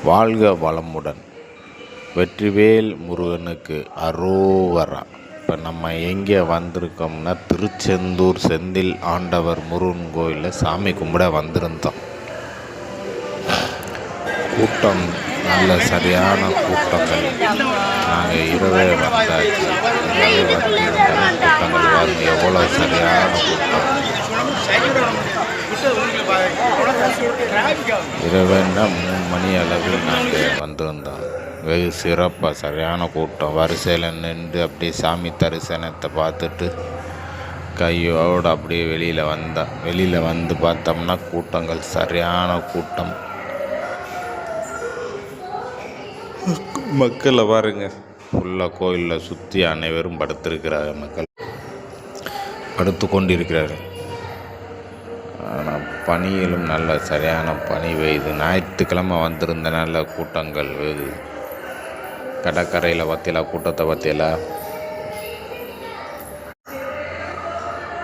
வாழ்க வளமுடன். வெற்றிவேல் முருகனுக்கு அரோகரா. இப்போ நம்ம எங்கே வந்திருக்கோம்னா, திருச்செந்தூர் செந்தில் ஆண்டவர் முருகன் கோயிலில் சாமி கும்பிட வந்திருந்தோம். கூட்டம் நல்ல சரியான கூட்டங்கள். நாங்கள் இரவே வந்தாச்சு. கூட்டங்கள் வாங்க, எவ்வளோ சரியான கூட்டம். இரவுன்னா 3 மணி அளவில் நாங்கள் வந்திருந்தோம். வெகு சிறப்பாக சரியான கூட்டம். வரிசையில் நின்று அப்படியே சாமி தரிசனத்தை பார்த்துட்டு கையோடு அப்படியே வெளியில் வந்து பார்த்தோம்னா கூட்டங்கள் சரியான கூட்டம். மக்களை பாருங்க, ஃபுல்லாக கோயிலில் சுற்றி அனைவரும் படுத்திருக்கிறார்கள். மக்கள் படுத்து கொண்டிருக்கிறார்கள். ஆனால் பனியிலும் நல்ல சரியான பனி பெய்யுது. ஞாயிற்றுக்கிழமை வந்திருந்த நல்ல கூட்டங்கள் வெகு. கடற்கரையில் பற்றியலாம் கூட்டத்தை பற்றியலாம்.